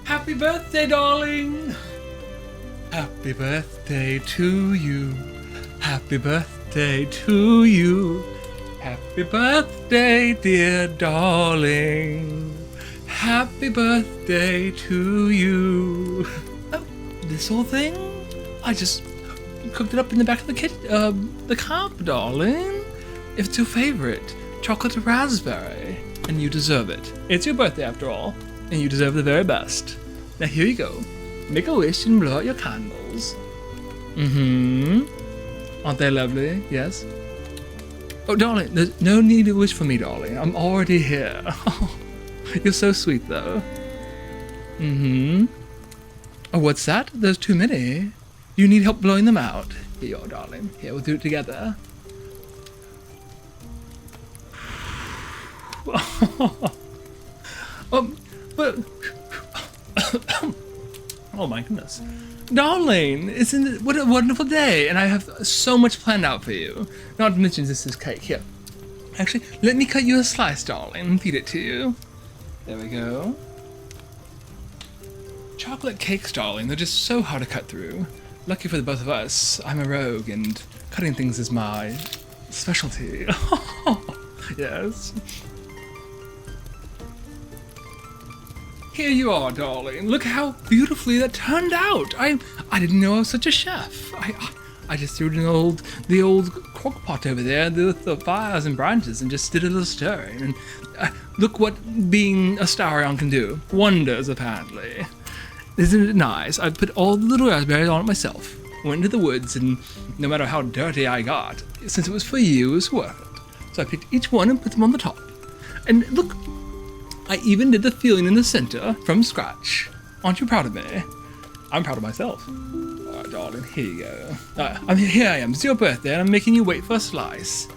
Happy birthday, darling! Happy birthday to you. Happy birthday to you. Happy birthday, dear darling. Happy birthday to you. Oh, this whole thing? I just cooked it up in the back of the camp, darling. It's your favorite, chocolate raspberry, and you deserve it. It's your birthday after all, and you deserve the very best. Now here you go. Make a wish and blow out your candles. Aren't they lovely? Yes. Oh, darling, there's no need to wish for me, darling. I'm already here. You're so sweet, though. Oh, what's that? There's too many. You need help blowing them out. Here you are, darling. Here, we'll do it together. But... Oh my goodness. Darling, what a wonderful day, and I have so much planned out for you. Not to mention this is cake. Here. Actually, let me cut you a slice, darling, and feed it to you. There we go. Chocolate cakes, darling, they're just so hard to cut through. Lucky for the both of us, I'm a rogue, and cutting things is my specialty. Yes. Here you are, darling. Look how beautifully that turned out. I didn't know I was such a chef. I just threw it in the old crock pot over there with the fires and branches and just did a little stirring. And look what being Astarion can do. Wonders, apparently. Isn't it nice? I put all the little raspberries on it myself. Went into the woods, and no matter how dirty I got, since it was for you, it was worth it. So I picked each one and put them on the top. And look, I even did the filling in the center from scratch. Aren't you proud of me? I'm proud of myself. All right, darling, here you go. Here I am, it's your birthday, and I'm making you wait for a slice.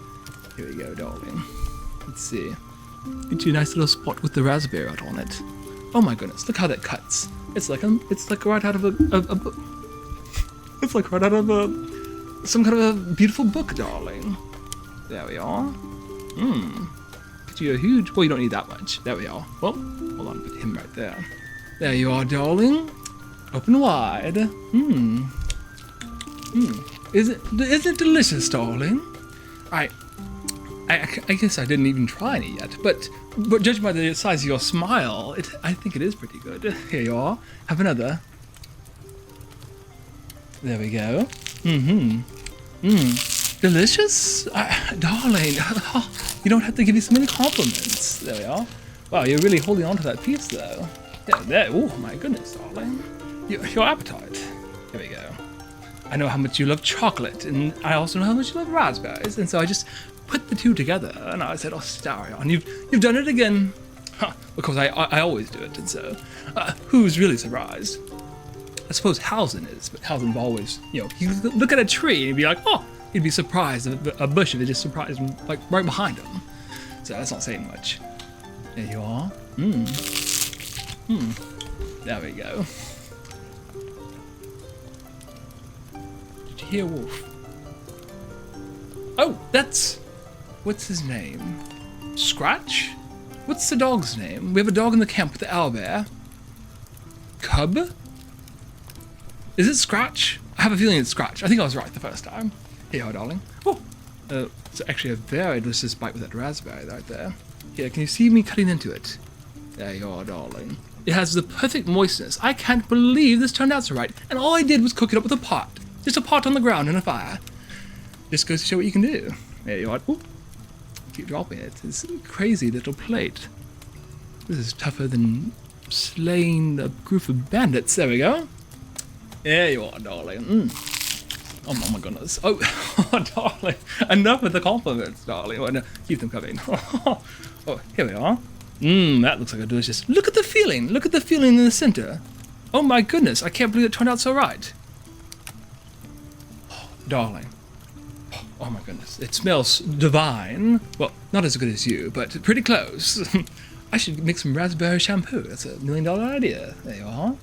Here we go, darling. Let's see. Get you a nice little spot with the raspberry out on it. Oh my goodness, look how that cuts. It's like right out of a it's like right out of some kind of a beautiful book, darling. There we are. Get you a huge. Well, you don't need that much. There we are. Well, hold on, put him right there. There you are, darling. Open wide. Isn't it delicious, darling? I guess I didn't even try any yet, but judging by the size of your smile, I think it is pretty good. Here you are. Have another. There we go. Delicious? Darling, you don't have to give me so many compliments. There we are. Wow, you're really holding on to that piece, though. There. Oh, my goodness, darling. Your appetite. Here we go. I know how much you love chocolate, and I also know how much you love raspberries, and so I just put the two together, and I said, "Oh, Astarion, you've done it again." Because I always do it, and so who's really surprised? I suppose Hausen is, but Hausen's always, you look at a tree and you'd be like, oh, he'd be surprised if a bush if it just surprised him, like right behind him. So that's not saying much. There you are. There we go. Did you hear Wolf? Oh, what's his name? Scratch? What's the dog's name? We have a dog in the camp with the owlbear. Cub? Is it Scratch? I have a feeling it's Scratch. I think I was right the first time. Here you are, darling. Oh, it's actually a very delicious bite with that raspberry right there. Here, can you see me cutting into it? There you are, darling. It has the perfect moistness. I can't believe this turned out so right. And all I did was cook it up with a pot. Just a pot on the ground and a fire. Just goes to show what you can do. There you are. Ooh. Keep dropping it. It's a crazy little plate. This is tougher than slaying a group of bandits. There we go. There you are, darling. Oh my goodness. Oh, darling. Enough with the compliments, darling. Oh, no, keep them coming. Oh, here we are. That looks like a delicious. Look at the feeling. Look at the feeling in the center. Oh my goodness. I can't believe it turned out so right. Oh, darling. Oh my goodness. It smells divine. Well, not as good as you, but pretty close. I should make some raspberry shampoo. That's $1 million idea. There you are.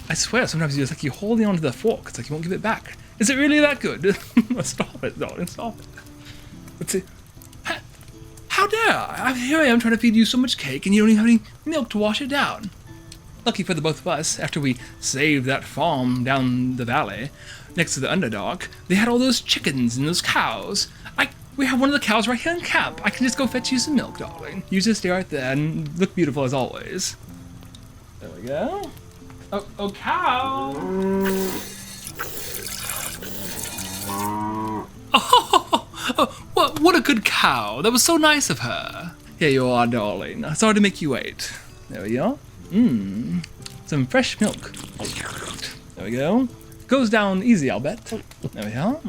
I swear, sometimes it's like you're holding onto the fork. It's like you won't give it back. Is it really that good? Stop it, darling. Stop it. Let's see. How How dare! Here I am trying to feed you so much cake and you don't even have any milk to wash it down. Lucky for the both of us, after we saved that farm down the valley next to the Underdark, they had all those chickens and those cows. We have one of the cows right here in camp. I can just go fetch you some milk, darling. You just stay right there and look beautiful as always. There we go. Oh, cow! What a good cow. That was so nice of her. Here you are, darling. Sorry to make you wait. There we go. Some fresh milk. There we go. Goes down easy, I'll bet. There we go.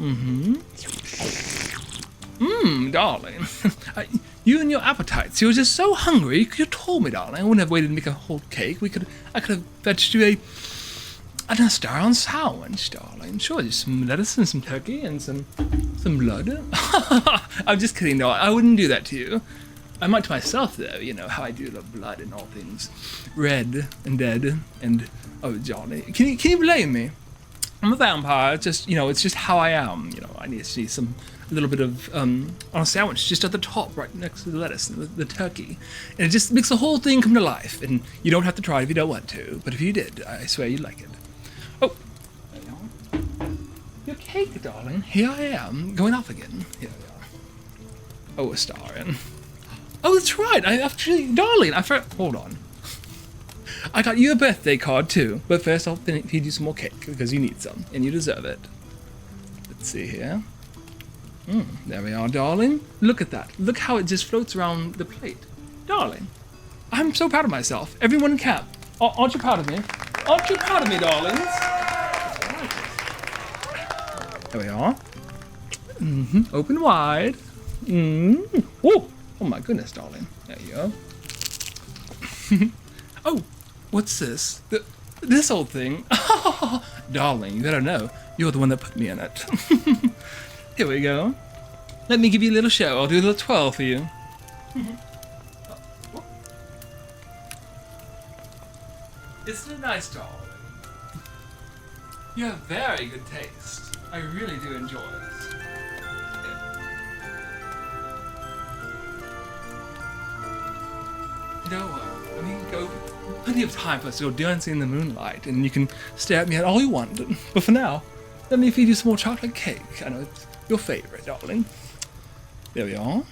Darling. You and your appetites. You were just so hungry. You could have told me, darling. I wouldn't have waited to make a whole cake. I could have fetched you an Astarion sandwich, darling. Sure, just some lettuce and some turkey and some blood. I'm just kidding, no. I wouldn't do that to you. I might to myself, though. You know how I do love blood and all things red and dead and Johnny. Can you blame me? I'm a vampire. It's just it's just how I am. I need to see a little bit of on a sandwich just at the top, right next to the lettuce and the turkey, and it just makes the whole thing come to life. And you don't have to try it if you don't want to, but if you did, I swear you'd like it. Oh, there you are. Your cake, darling. Here I am, going off again. Here we are. Oh, Astarion. Oh, that's right. Darling, hold on. I got you a birthday card too, but first I'll feed you some more cake because you need some and you deserve it. Let's see here. There we are, darling. Look at that. Look how it just floats around the plate. Darling, I'm so proud of myself. Everyone in camp, aren't you proud of me? Aren't you proud of me, darlings? There we are. Open wide. Oh my goodness, darling. There you go. Oh, what's this? This old thing. Darling, you gotta know. You're the one that put me in it. Here we go. Let me give you a little show. I'll do a little twirl for you. Isn't it nice, darling? You have very good taste. I really do enjoy it. You know what? I mean, plenty of time for us to go dancing in the moonlight, and you can stare at me at all you want. But for now, let me feed you some more chocolate cake. I know it's your favorite, darling. There we are.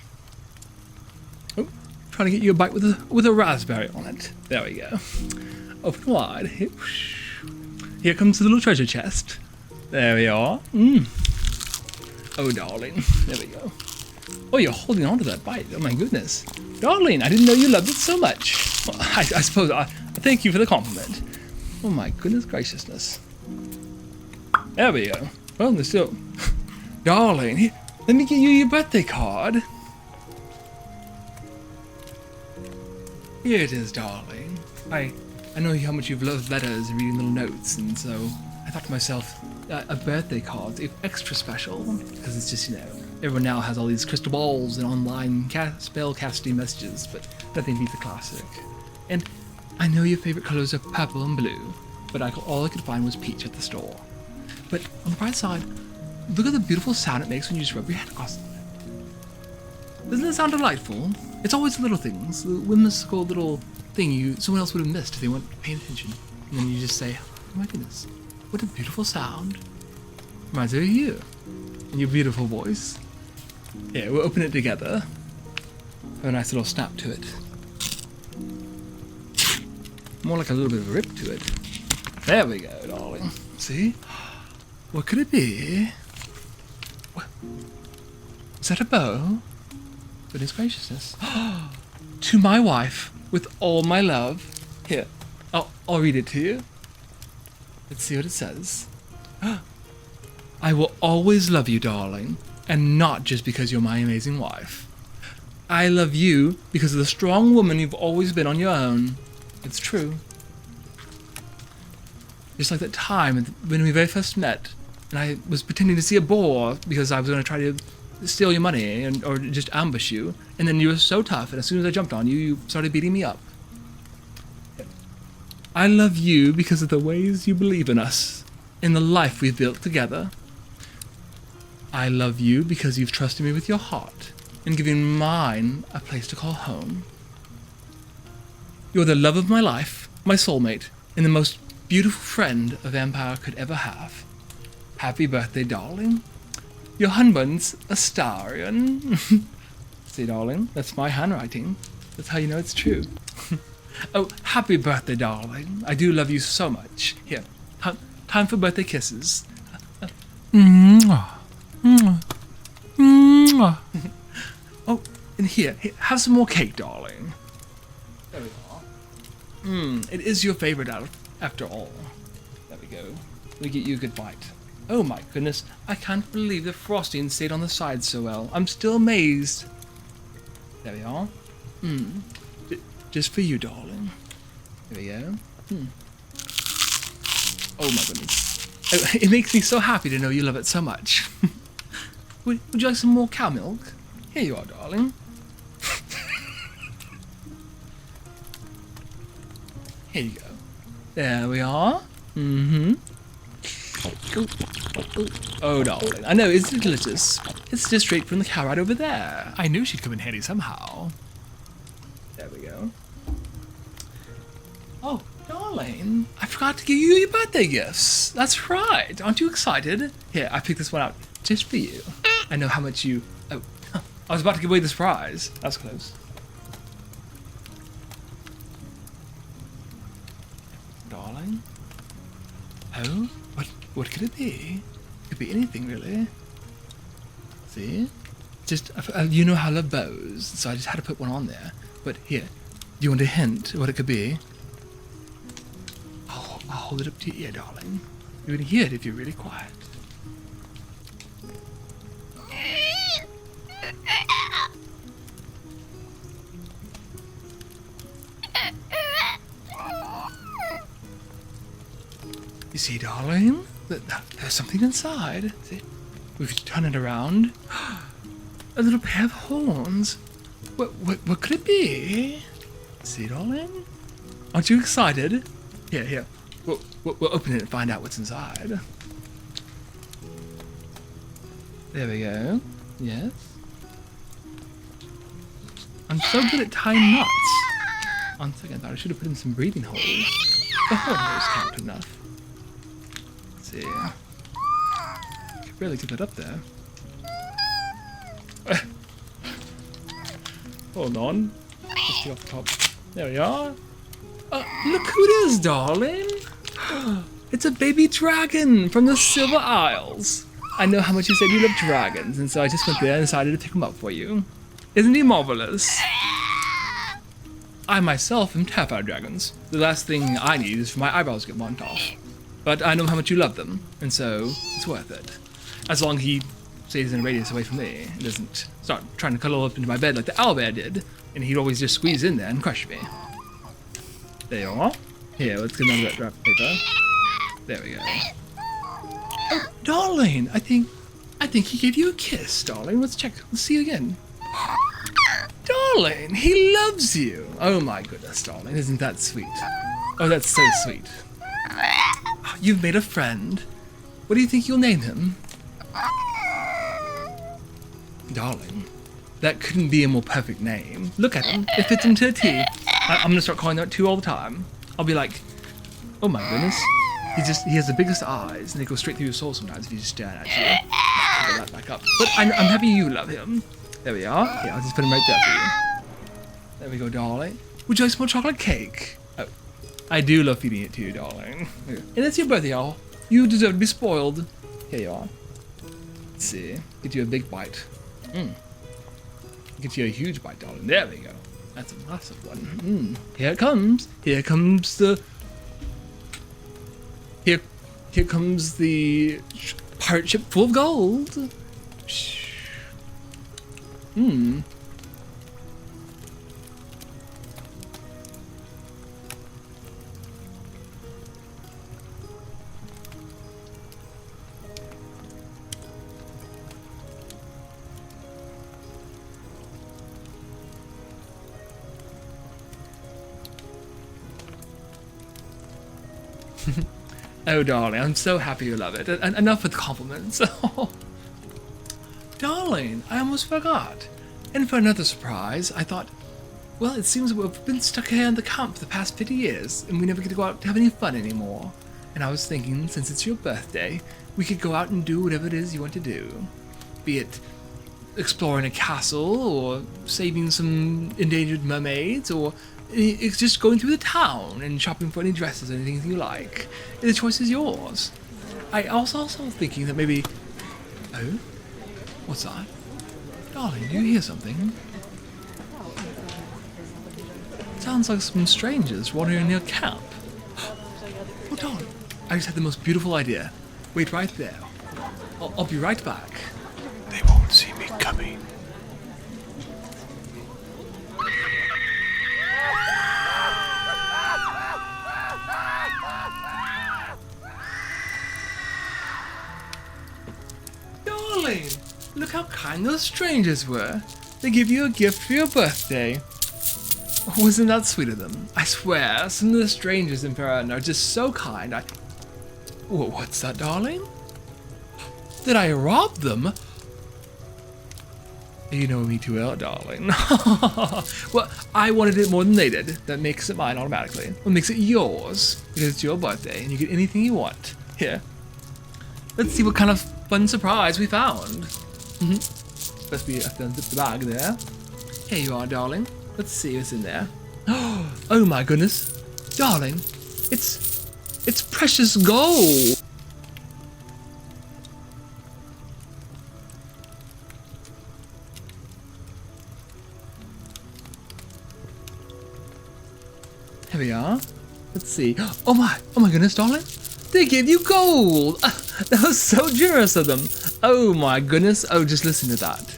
Oh, trying to get you a bite with a raspberry on it. There we go. Open wide. Here comes the little treasure chest. There we are. Oh, darling. There we go. Oh, you're holding on to that bite. Oh, my goodness. Darling, I didn't know you loved it so much. Well, I suppose I thank you for the compliment. Oh, my goodness graciousness. There we go. Well, there's still... Darling, here, let me get you your birthday card. Here it is, darling. I know how much you've loved letters and reading little notes, and so I thought to myself, a birthday card is extra special, because it's just, everyone now has all these crystal balls and online spell casting messages, but nothing beats the classic. And I know your favorite colors are purple and blue, but all I could find was peach at the store. But on the bright side, look at the beautiful sound it makes when you just rub your hand across it. Doesn't it sound delightful? It's always the little things, the whimsical little thing someone else would have missed if they weren't paying attention. And then you just say, oh my goodness, what a beautiful sound. Reminds me of you and your beautiful voice. Yeah, we'll open it together. Have a nice little snap to it. More like a little bit of a rip to it. There we go, darling. See? What could it be? What? Is that a bow? Goodness graciousness. To my wife, with all my love. Here, I'll read it to you. Let's see what it says. I will always love you, darling, and not just because you're my amazing wife. I love you because of the strong woman you've always been on your own. It's true. Just like that time when we very first met, and I was pretending to see a boar because I was going to try to steal your money or just ambush you, and then you were so tough, and as soon as I jumped on you, you started beating me up. I love you because of the ways you believe in us, in the life we've built together. I love you because you've trusted me with your heart, and giving mine a place to call home. You're the love of my life, my soulmate, and the most beautiful friend a vampire could ever have. Happy birthday, darling. Your Honbons, Astarion. See, darling, that's my handwriting. That's how you know it's true. Oh, happy birthday, darling. I do love you so much. Here, time for birthday kisses. Mwah. Mwah. Mwah. Oh, and here, have some more cake, darling. There we are. It is your favorite after all. There we go. Let me get you a good bite. Oh my goodness, I can't believe the frosting stayed on the sides so well. I'm still amazed. There we are. Just for you, darling. There we go. Oh my goodness. Oh, it makes me so happy to know you love it so much. Would you like some more cow milk? Here you are, darling. Here you go. There we are. Oh, darling. I know, isn't it delicious? It's just straight from the cow right over there. I knew she'd come in handy somehow. There we go. Oh, darling. I forgot to give you your birthday gifts. That's right. Aren't you excited? Here, I picked this one out just for you. I know how much you... Oh, I was about to give away the surprise. That's close. Darling? Oh, what could it be? It could be anything, really. See? Just, you know how I love bows, so I just had to put one on there. But here, do you want a hint of what it could be? I'll hold it up to your ear, darling. You can hear it if you're really quiet. You see, darling? There's something inside. See? We could turn it around. A little pair of horns. What could it be? See, darling? Aren't you excited? Here. We'll open it and find out what's inside. There we go. Yes. I'm so good at tying knots. On second thought, I should have put in some breathing holes. The whole hose count enough. See. Could barely get that up there. Hold on. Let's get off the top. There we are. Look who it is, darling. It's a baby dragon from the Silver Isles. I know how much you said you love dragons, and so I just went there and decided to pick him up for you. Isn't he marvelous? I myself am terrified of dragons. The last thing I need is for my eyebrows to get marked off. But I know how much you love them, and so it's worth it. As long as he stays in a radius away from me and doesn't start trying to cuddle up into my bed like the owlbear did, and he'd always just squeeze in there and crush me. There you are. Here, let's get another wrap paper. There we go. Oh, darling, I think he gave you a kiss, darling. Let's check. Let's see you again. Darling, he loves you. Oh my goodness, darling, isn't that sweet? Oh, that's so sweet. You've made a friend. What do you think you'll name him? Darling, that couldn't be a more perfect name. Look at him. It fits him to a T. I'm gonna start calling that too all the time. I'll be like, oh my goodness. He has the biggest eyes, and they go straight through your soul sometimes if you just stare at you. Pull that back up. But I'm happy you love him. There we are. Yeah, I'll just put him right there for you. There we go, darling. Would you like some more chocolate cake? Oh, I do love feeding it to you, darling. And it's your birthday, y'all. You deserve to be spoiled. Here you are. Let's see. Get you a big bite. Get you a huge bite, darling. There we go. That's a massive one. Here it comes. Here comes the... Here comes the pirate ship full of gold. Oh, darling, I'm so happy you love it. Enough with compliments. Darling, I almost forgot. And for another surprise, I thought, well, it seems we've been stuck here in the camp for the past 50 years, and we never get to go out to have any fun anymore. And I was thinking, since it's your birthday, we could go out and do whatever it is you want to do. Be it exploring a castle, or saving some endangered mermaids, or it's just going through the town and shopping for any dresses or anything you like. The choice is yours. I also thinking that maybe... Oh? What's that? Darling, do you hear something? Sounds like some strangers wandering near camp. Hold on. I just had the most beautiful idea. Wait right there. I'll be right back. They won't see me coming. Darling, look how kind those strangers were. They give you a gift for your birthday. Wasn't that sweet of them? I swear, some of the strangers in Faerun are just so kind. What's that, darling? Did I rob them? You know me too well, darling. Well, I wanted it more than they did. That makes it mine automatically. What makes it yours? Because it's your birthday and you get anything you want. Here. Let's see what kind of fun surprise we found. Supposed to be up the bag there. Here you are, darling. Let's see what's in there. Oh my goodness. Darling, it's precious gold. Here we are. Let's see. Oh my goodness, darling. They gave you gold. That was so generous of them. Oh my goodness. Oh, just listen to that.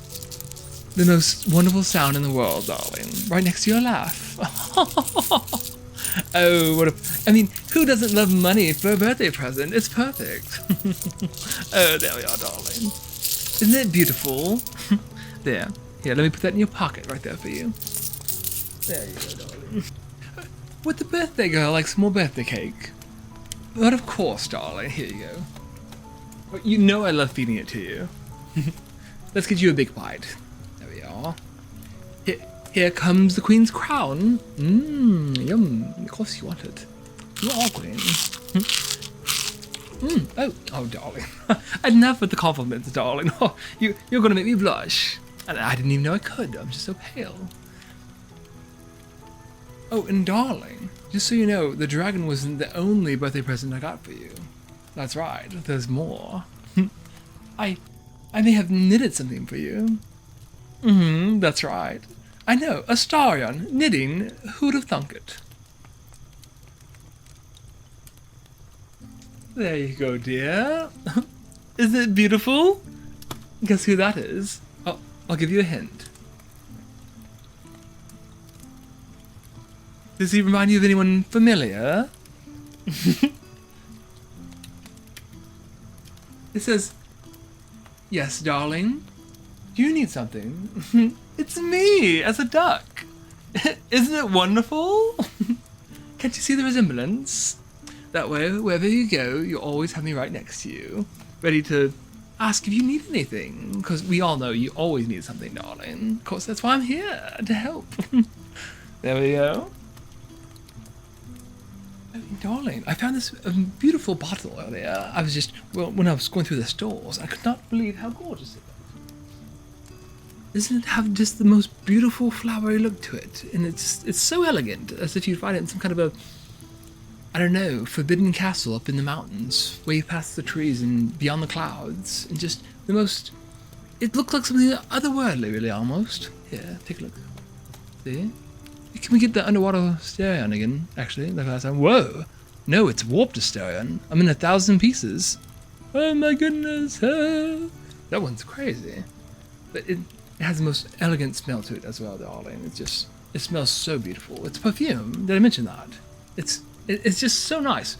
The most wonderful sound in the world, darling. Right next to your laugh. Oh, I mean, who doesn't love money for a birthday present? It's perfect. Oh, there we are, darling. Isn't it beautiful? There. Here, let me put that in your pocket right there for you. There you go, darling. Would the birthday girl like some more birthday cake? But of course, darling. Here you go. You know I love feeding it to you. Let's get you a big bite. Here comes the Queen's crown. Yum. Of course you want it. You are Queen. Oh, darling. I'd never put the compliments, darling. Oh, you're going to make me blush. And I didn't even know I could. I'm just so pale. Oh, and darling, just so you know, the dragon wasn't the only birthday present I got for you. That's right. There's more. I may have knitted something for you. That's right. I know, Astarion, knitting, who'd have thunk it? There you go, dear. Isn't it beautiful? Guess who that is? Oh, I'll give you a hint. Does he remind you of anyone familiar? It says, yes, darling. Do you need something? It's me, as a duck. Isn't it wonderful? Can't you see the resemblance? That way, wherever you go, you'll always have me right next to you, ready to ask if you need anything. Because we all know you always need something, darling. Of course, that's why I'm here, to help. There we go. Oh, darling, I found this beautiful bottle earlier. I was just, well, when I was going through the stores, I could not believe how gorgeous it was. Doesn't it have just the most beautiful flowery look to it? And it's so elegant, as if you'd find it in some kind of a, I don't know, forbidden castle up in the mountains, way past the trees and beyond the clouds. And just the most, it looks like something otherworldly, really, almost. Here, take a look. See? Can we get the underwater Astarion again, actually, like last time? Whoa! No, it's warped Astarion. I'm in 1,000 pieces. Oh my goodness! That one's crazy. But it has the most elegant smell to it as well, darling. It smells so beautiful. It's perfume. Did I mention that? It's just so nice.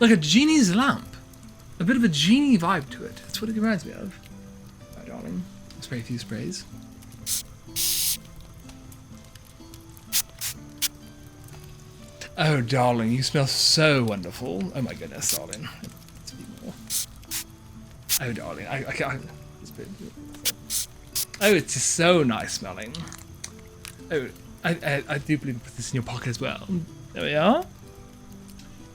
Like a genie's lamp. A bit of a genie vibe to it. That's what it reminds me of. Alright, darling. I'll spray a few sprays. Oh, darling, you smell so wonderful. Oh my goodness, darling. Let's be more. Oh, darling, I can't. Oh, it's just so nice smelling. Oh, I do believe I put this in your pocket as well. There we are.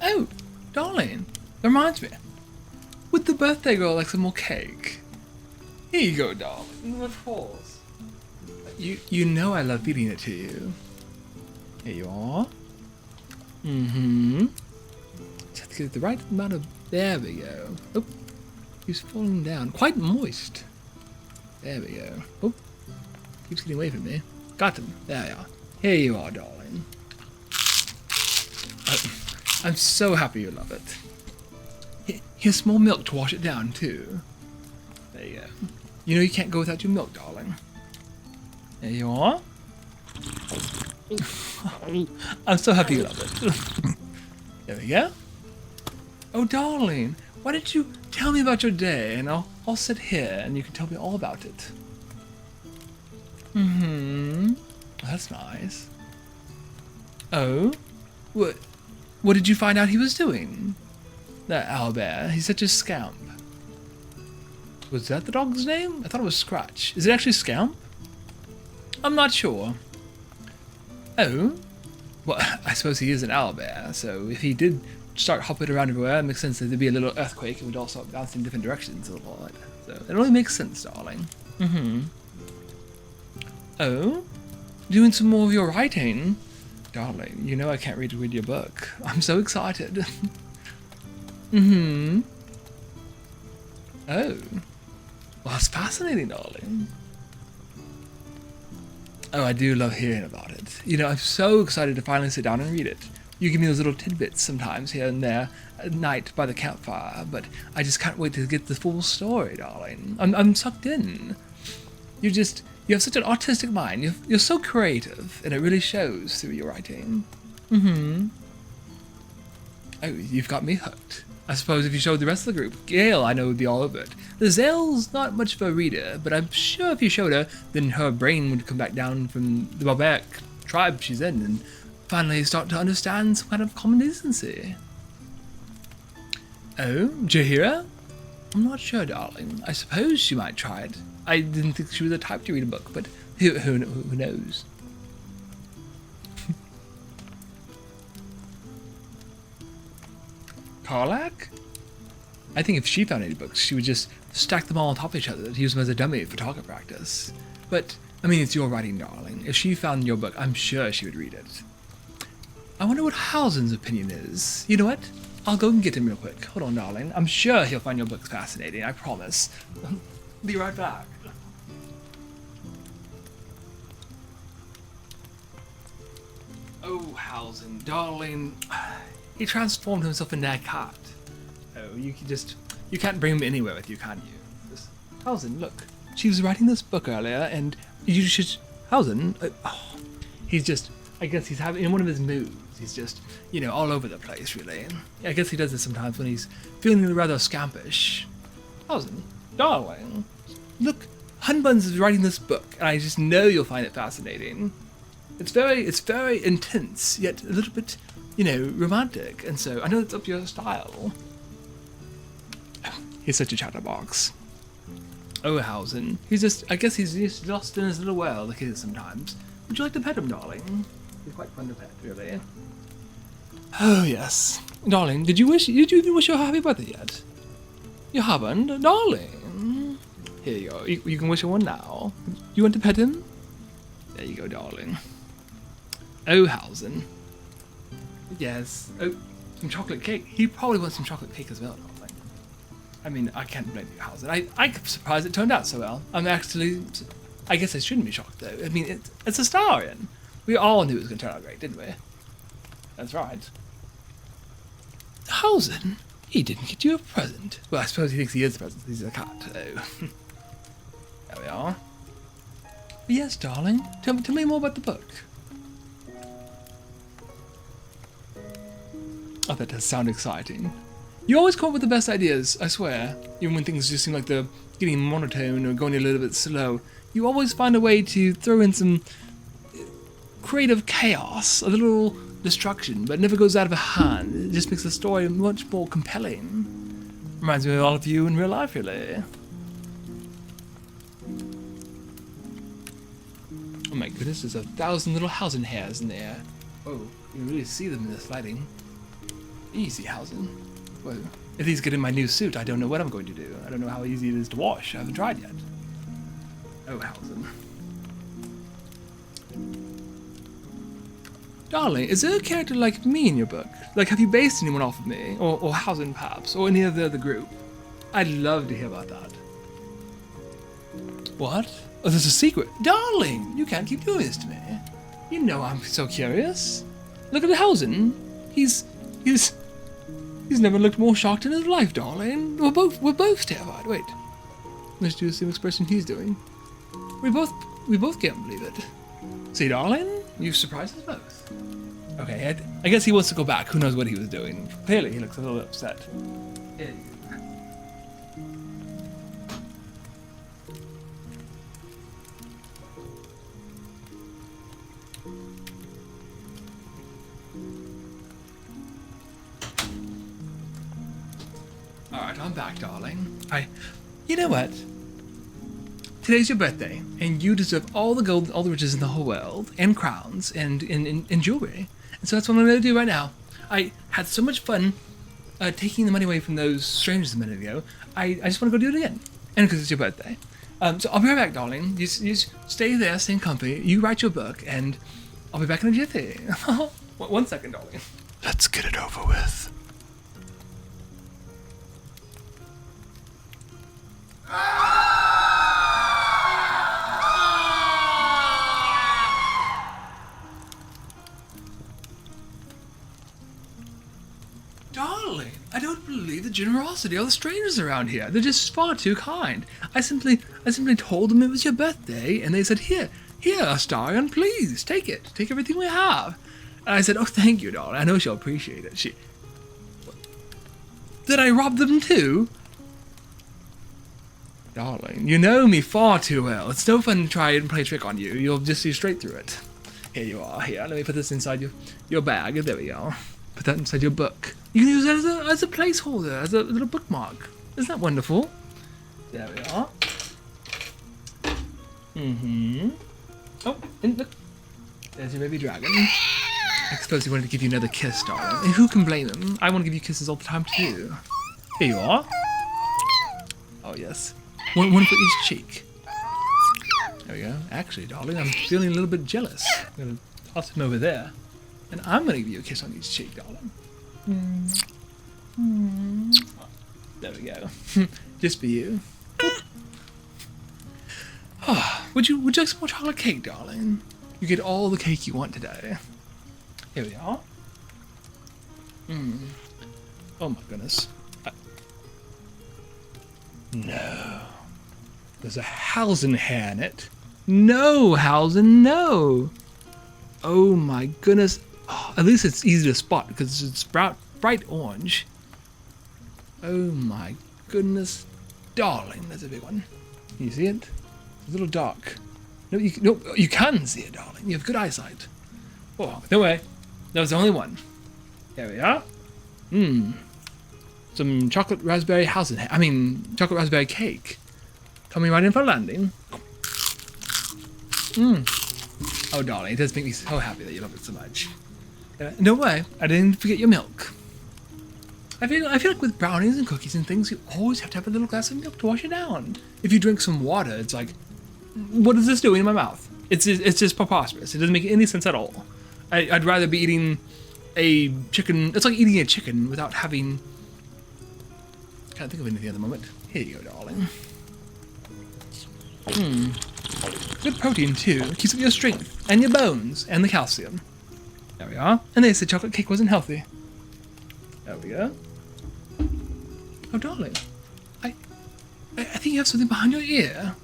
Oh, darling, that reminds me. Would the birthday girl like some more cake? Here you go, darling. Of course. You know I love feeding it to you. Here you are. Just have to get the right amount of... There we go. Oh, he's falling down. Quite moist. There we go. Oh, keeps getting away from me. Got him. There you are. Here you are, darling. I'm so happy you love it. Here's more milk to wash it down, too. There you go. You know you can't go without your milk, darling. There you are. I'm so happy you love it. There we go. Oh, darling, why don't you tell me about your day, and I'll sit here and you can tell me all about it. That's nice. Oh, what did you find out he was doing? That owlbear, he's such a scamp. Was that the dog's name? I thought it was Scratch. Is it actually Scamp? I'm not sure. Oh, well, I suppose he is an owlbear, so if he did start hopping around everywhere, it makes sense that there'd be a little earthquake and we'd all start bouncing in different directions a lot. So it only makes sense, darling. Oh, doing some more of your writing? Darling, you know I can't read your book. I'm so excited. Oh. Well, that's fascinating, darling. Oh, I do love hearing about it. You know, I'm so excited to finally sit down and read it. You give me those little tidbits sometimes here and there at night by the campfire, but I just can't wait to get the full story, darling. I'm sucked in. You have such an artistic mind. You're so creative, and it really shows through your writing. Oh, you've got me hooked. I suppose if you showed the rest of the group, Gail, I know, would be all over it. The Zale's not much of a reader, but I'm sure if you showed her, then her brain would come back down from the barbaric tribe she's in and finally start to understand some kind of common decency. Oh, Jahira? I'm not sure, darling. I suppose she might try it. I didn't think she was the type to read a book, but who knows? Karlak? I think if she found any books, she would just stack them all on top of each other to use them as a dummy for target practice. But, I mean, it's your writing, darling. If she found your book, I'm sure she would read it. I wonder what Hausen's opinion is. You know what? I'll go and get him real quick. Hold on, darling. I'm sure he'll find your books fascinating, I promise. Be right back. Oh, Hausen, darling. He transformed himself into a cat. Oh, you can't bring him anywhere with you, can you? Hausen, look. She was writing this book earlier, and you should... Hausen? I guess he's having, in one of his moods, he's just, you know, all over the place, really. I guess he does this sometimes when he's feeling rather scampish. Hausen, darling, look, Honbons is writing this book, and I just know you'll find it fascinating. It's very intense, yet a little bit, you know, romantic, and so I know it's up your style. Oh, he's such a chatterbox. Oh, Hausen, I guess he's just lost in his little world like he is sometimes. Would you like to pet him, darling? He's quite fun to pet, really. Oh, yes. Darling, did you even wish her a happy birthday yet? You haven't? Darling. Here you go. You can wish her one now. You want to pet him? There you go, darling. Oh, Hausen. Yes. Oh, some chocolate cake. He probably wants some chocolate cake as well, darling. I mean, I can't blame you, Hausen. I'm surprised it turned out so well. I guess I shouldn't be shocked, though. I mean, it's Astarion. We all knew it was going to turn out great, didn't we? That's right. Hausen, he didn't get you a present. Well, I suppose he thinks he is a present. He's a cat, though. There we are. But yes, darling. Tell me more about the book. Oh, that does sound exciting. You always come up with the best ideas, I swear. Even when things just seem like they're getting monotone or going a little bit slow. You always find a way to throw in some creative chaos, a little destruction, but it never goes out of hand. It just makes the story much more compelling. Reminds me of all of you in real life, really. Oh my goodness, there's 1,000 little housing hairs in there. Whoa, you can really see them in this lighting. Easy housing. Whoa. If these get in my new suit, I don't know what I'm going to do. I don't know how easy it is to wash. I haven't tried yet. Oh, housing. Darling, is there a character like me in your book? Like, have you based anyone off of me? Or Housing, perhaps? Or any of the other group? I'd love to hear about that. What? Oh, there's a secret. Darling, you can't keep doing this to me. You know I'm so curious. Look at the Housing. He's never looked more shocked in his life, darling. We're both terrified. Wait. Let's do the same expression he's doing. We both can't believe it. See, darling? You've surprised us both. Okay, I guess he wants to go back. Who knows what he was doing? Clearly, he looks a little upset. Alright, I'm back, darling. You know what? Today's your birthday, and you deserve all the gold and all the riches in the whole world, and crowns, and jewelry. And so that's what I'm going to do right now. I had so much fun taking the money away from those strangers a minute ago. I just want to go do it again. And because it's your birthday. So I'll be right back, darling. You stay there, stay comfy. You write your book, and I'll be back in a jiffy. 1 second, darling. Let's get it over with. Darling, I don't believe the generosity of the strangers around here. They're just far too kind. I simply told them it was your birthday, and they said, here, Astarion, please, take it. Take everything we have. And I said, oh, thank you, darling. I know she'll appreciate it. Did I rob them too? Darling, you know me far too well. It's no fun to try and play a trick on you. You'll just see straight through it. Here you are. Here, let me put this inside your bag. There we go. Put that inside your book. You can use that as a placeholder, as a little bookmark. Isn't that wonderful? There we are. Oh, and look. There's your baby dragon. I suppose he wanted to give you another kiss, darling. And who can blame him? I want to give you kisses all the time, too. Here you are. Oh, yes. One for each cheek. There we go. Actually, darling, I'm feeling a little bit jealous. I'm going to toss him over there. And I'm going to give you a kiss on each cheek, darling. There we go. Just for you. Would you like some more chocolate cake, darling? You get all the cake you want today. Here we are. Oh my goodness. No. There's a Hausen hair in it. No, Hausen, no. Oh my goodness. Oh, at least it's easy to spot because it's bright orange. Oh my goodness. Darling, there's a big one. Can you see it? It's a little dark. No, you can see it, darling. You have good eyesight. Oh, no way. That was the only one. There we are. Some chocolate raspberry chocolate raspberry cake. Coming right in for landing. Oh, darling, it does make me so happy that you love it so much. No way, I didn't forget your milk. I feel like with brownies and cookies and things, you always have to have a little glass of milk to wash it down. If you drink some water, it's like, what is this doing in my mouth? It's just preposterous. It doesn't make any sense at all. I'd rather be eating a chicken. It's like eating a chicken without having. Can't think of anything at the moment. Here you go, darling. Good protein too. It keeps up your strength and your bones and the calcium. There we are. And they said chocolate cake wasn't healthy. There we go. Oh, darling. I think you have something behind your ear.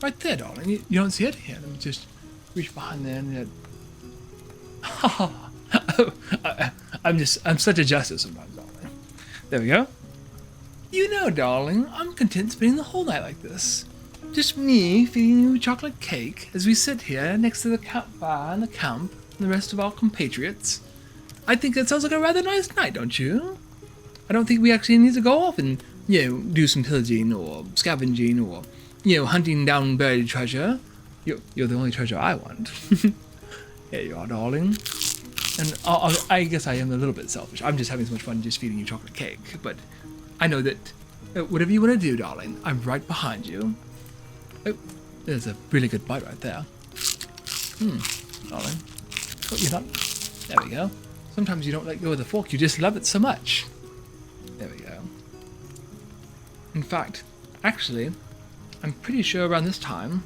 Right there, darling. You don't see it? Here, let me just reach behind there and I'm such a jester sometimes, darling. There we go. You know, darling, I'm content spending the whole night like this. Just me feeding you chocolate cake as we sit here next to the campfire in the camp and the rest of our compatriots. I think that sounds like a rather nice night, don't you? I don't think we actually need to go off and, do some pillaging or scavenging or, hunting down buried treasure. You're the only treasure I want. Here you are, darling. And I guess I am a little bit selfish. I'm just having so much fun just feeding you chocolate cake. But I know that whatever you want to do, darling, I'm right behind you. Oh, there's a really good bite right there. Darling. Oh, you're not... There we go. Sometimes you don't let go of the fork, you just love it so much. There we go. In fact, actually, I'm pretty sure around this time,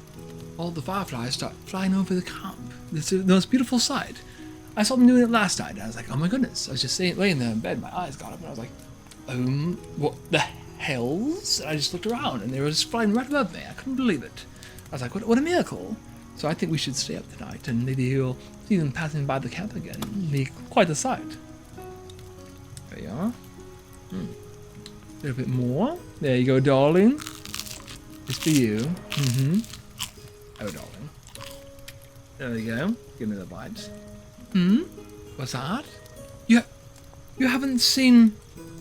all the fireflies start flying over the camp. It's the most beautiful sight. I saw them doing it last night, and I was like, oh my goodness. I was just laying there in bed, my eyes got up, and I was like, what the hells? And I just looked around, and they were just flying right above me. I couldn't believe it. I was like, what a miracle. So I think we should stay up tonight, and maybe you'll see them passing by the camp again. It'll be quite a sight. There you are. A little bit more. There you go, darling. Just for you. Oh, darling. There we go. Give me the bite. What's that? You haven't seen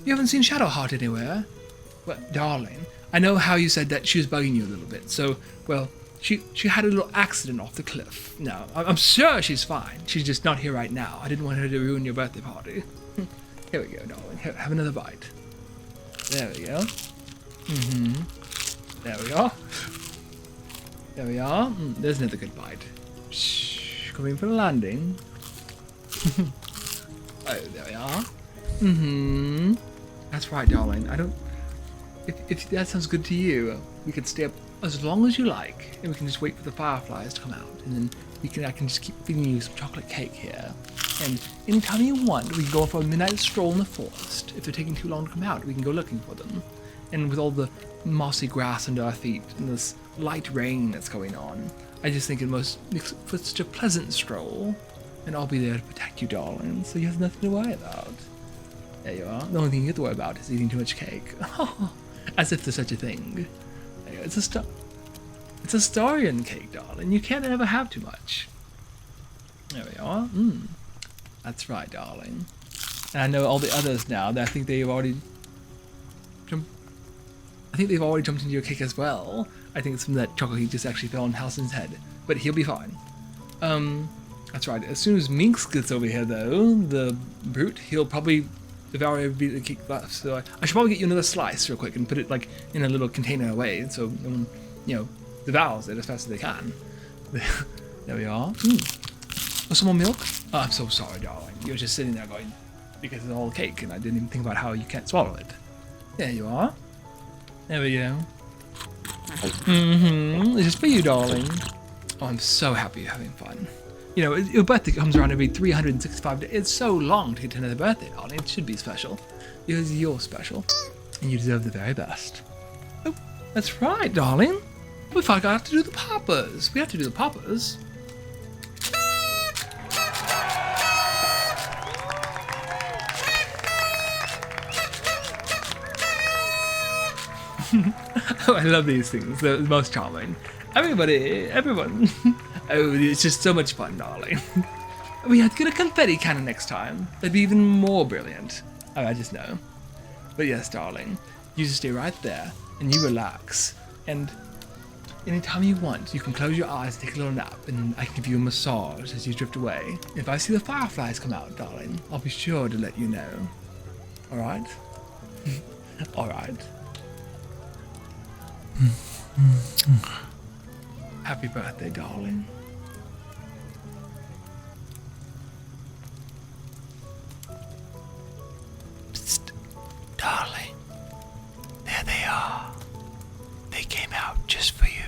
Shadowheart anywhere? Well, darling, I know how you said that she was bugging you a little bit. So, well, she had a little accident off the cliff. No, I'm sure she's fine. She's just not here right now. I didn't want her to ruin your birthday party. Here we go, darling. Here, have another bite. There we go. There we are. There we are. There's another good bite. Shh, coming for the landing. Oh, there we are. That's right, darling. If that sounds good to you, we can stay up as long as you like, and we can just wait for the fireflies to come out, and then I can just keep feeding you some chocolate cake here. And anytime you want, we can go for a midnight stroll in the forest. If they're taking too long to come out, we can go looking for them. And with all the mossy grass under our feet and this light rain that's going on, I just think it makes for such a pleasant stroll. And I'll be there to protect you, darling, so you have nothing to worry about. There you are. The only thing you have to worry about is eating too much cake. As if there's such a thing. There you go. It's a Astarion cake, darling. You can't ever have too much. There we are. That's right, darling. And I know all the others now. I think they've already jumped into your cake as well. I think it's from that chocolate he just actually fell on Halsin's head, but he'll be fine. That's right. As soon as Minx gets over here, though, the brute, he'll probably devour every bit of cake left. So I should probably get you another slice real quick and put it like in a little container away, so no one, devours it as fast as they can. There we are. Oh, some more milk? Oh, I'm so sorry, darling. You're just sitting there going, because it's all cake, and I didn't even think about how you can't swallow it. There you are. There we go. This is for you, darling. Oh, I'm so happy you're having fun. Your birthday comes around every 365 days. It's so long to get to another birthday, darling. It should be special. Because you're special. And you deserve the very best. Oh, that's right, darling. We forgot to do the poppers. We have to do the poppers. Oh, I love these things. They're the most charming. Everyone. Oh, it's just so much fun, darling. We have to get a confetti cannon next time. That'd be even more brilliant. Oh, I just know. But yes, darling, you just stay right there and you relax. And anytime you want, you can close your eyes, take a little nap, and I can give you a massage as you drift away. If I see the fireflies come out, darling, I'll be sure to let you know. All right? All right. Happy birthday, darling. Psst, darling. There they are. They came out just for you.